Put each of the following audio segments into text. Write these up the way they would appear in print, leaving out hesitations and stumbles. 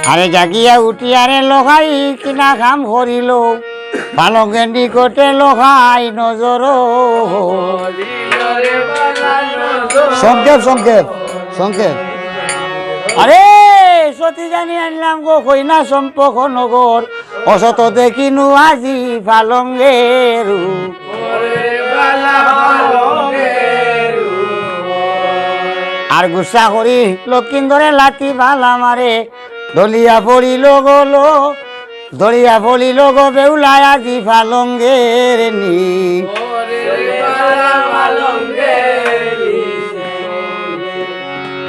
আরে জাগিয়া উঠিয়ারে লোহাই কিনা কাম করিল ভালো গেন্ডি কোটে লোহাই নজর সংক্ষেপ সংক্ষেপ সংক্ষেপ আরে সতী জানি আনলাম গো কইনা সম্পক নগর অসত দেখিনু আজি পালঙ্গের আর গুসা করি লক্ষিন্দরে লাঠি ভালা মারে দলিয়া পড়িল গলো দলিয়া পড়িল গো বেউলায় আজি পালঙ্গের নি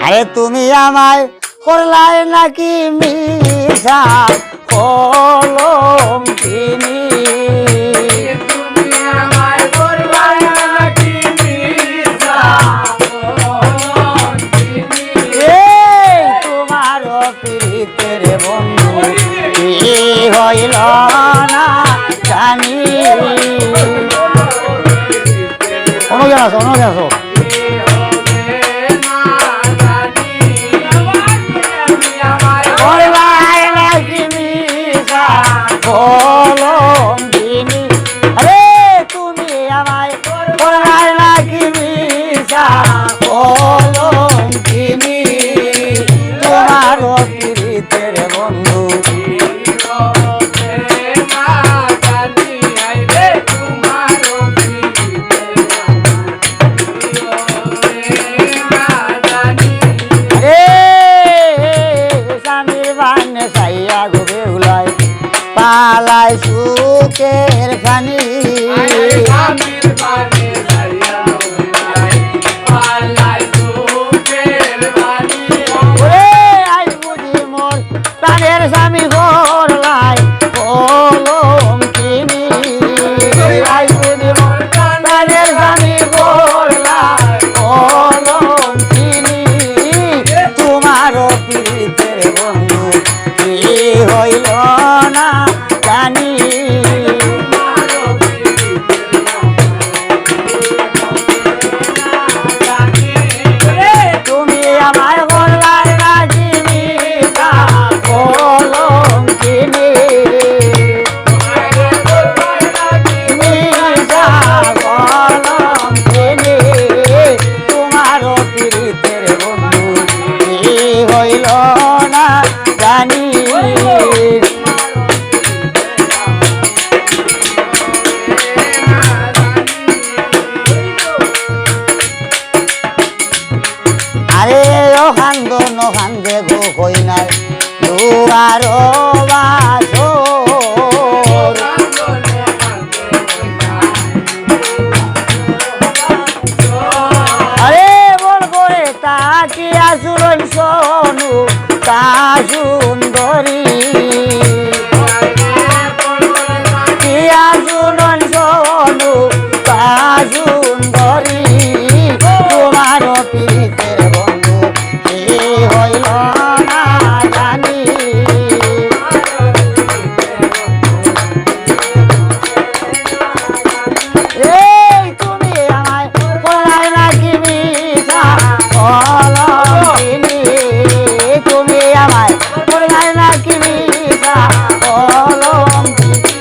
আরে তুমি আমায় করলাই নাকি মিশা কলম কিনি তোমার প্রীতের বন্ধু কি হইল না জানি অনুজ্ঞান আছো অনুজ্ঞান আছো কলম কিনি আরে তুমি আমায় করলাই নাকি মিশা কলম কিনি তোমার প্রীতের বন্ধু স্বামীর বানে সাইয়া গোবে উলাই পালাই সুখের খানি আই বুঝি মোর প্রাণের স্বামী করলাই কলম কিনি আই বুঝি মোর প্রাণের স্বামী করলাই কলম কিনি তোমার প্রীতের বন্ধু কি হইল না জানি তুমি আমায় বললাই নাকি মিশা কলম কিনি মিশা কলম কিনি তোমার প্রীতের বন্ধু কি হইল না জানি আরে ও খান্দ ন খান্দে গো কই নাই দুয়ার বাসর আরে বল করে তাকি আসুরন সোনু তা সুন্দরী কি আসুরন সোনু তা সুন্দরী তোমার প্রীতের বন্ধু কি হইল না জানি এই তুমি আমায় করলাই নাকি মিশা কলম কিনি তুমি আমায় করলাই নাকি মিশা কলম কিনি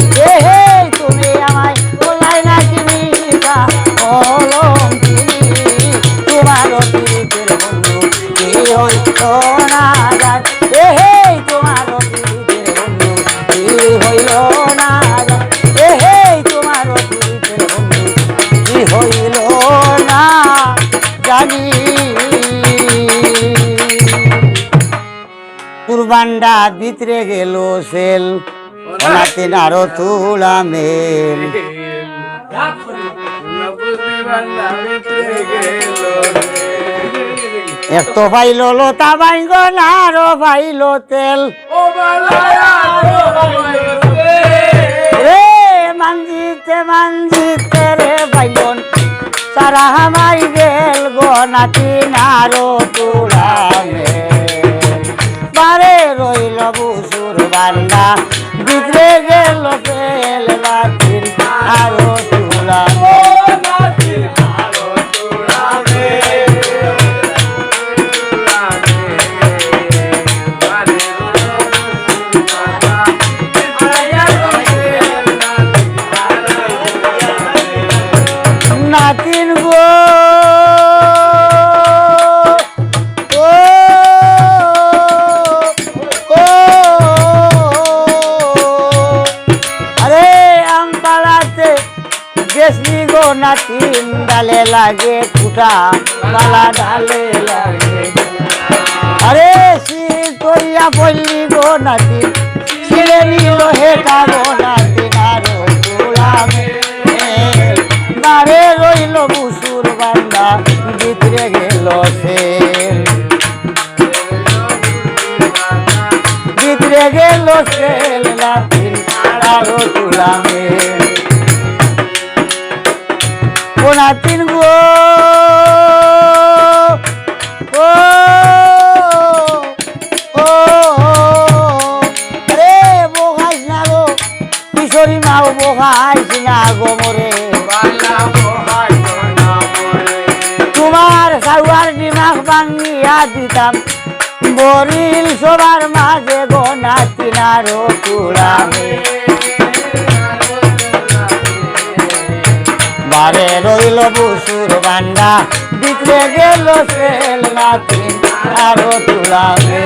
তুমি আমায় করলাই নাকি মিশা কলম কিনি তোমার প্রীতের বন্ধু কি হইল না জানি তোমার প্রীতের বন্ধু কি হইল না জানি তোমার প্রীতের বন্ধু কি হইল না জানি কুরবানটা ভিতরে গেল সেল নাতিন আরো তুলা মেল এক তো পাইল লতা বাইঙ্গন আরো পাইল তেল রে মানজিতে মানজিতে রে বাইঙ্গন সারা হামাই গেল গো নাতিন আরো তুলা মেল বারে রইল বুসুর বান্দা ভিতরে গেল তেল নাতিন আরো তুলা লাগে কুটা মালা ডালে লাগে আরে শির তৈয়া পল্লি গো নাতি ছিঁড়ে নিল হেটা গো নাতি নারো তুলামে নারে রইল বুসুর বান্দা ভিতরে গেল সে ভিতরে গেল সেল নাতি নারো তুলামে ও নাতিন গো ও ও রে বোখাইস না গো কিশোরী মাও বোখাইস না গো মোরে তোমার সাউয়ার দিমাগ ভাঙিয়া দিতাম বরিল সবার মাঝে গো নাতি নারো তুলামে বারে রইল বুসুর বান্দা ভিতরে গেল সেল নাতি আরো তুলামে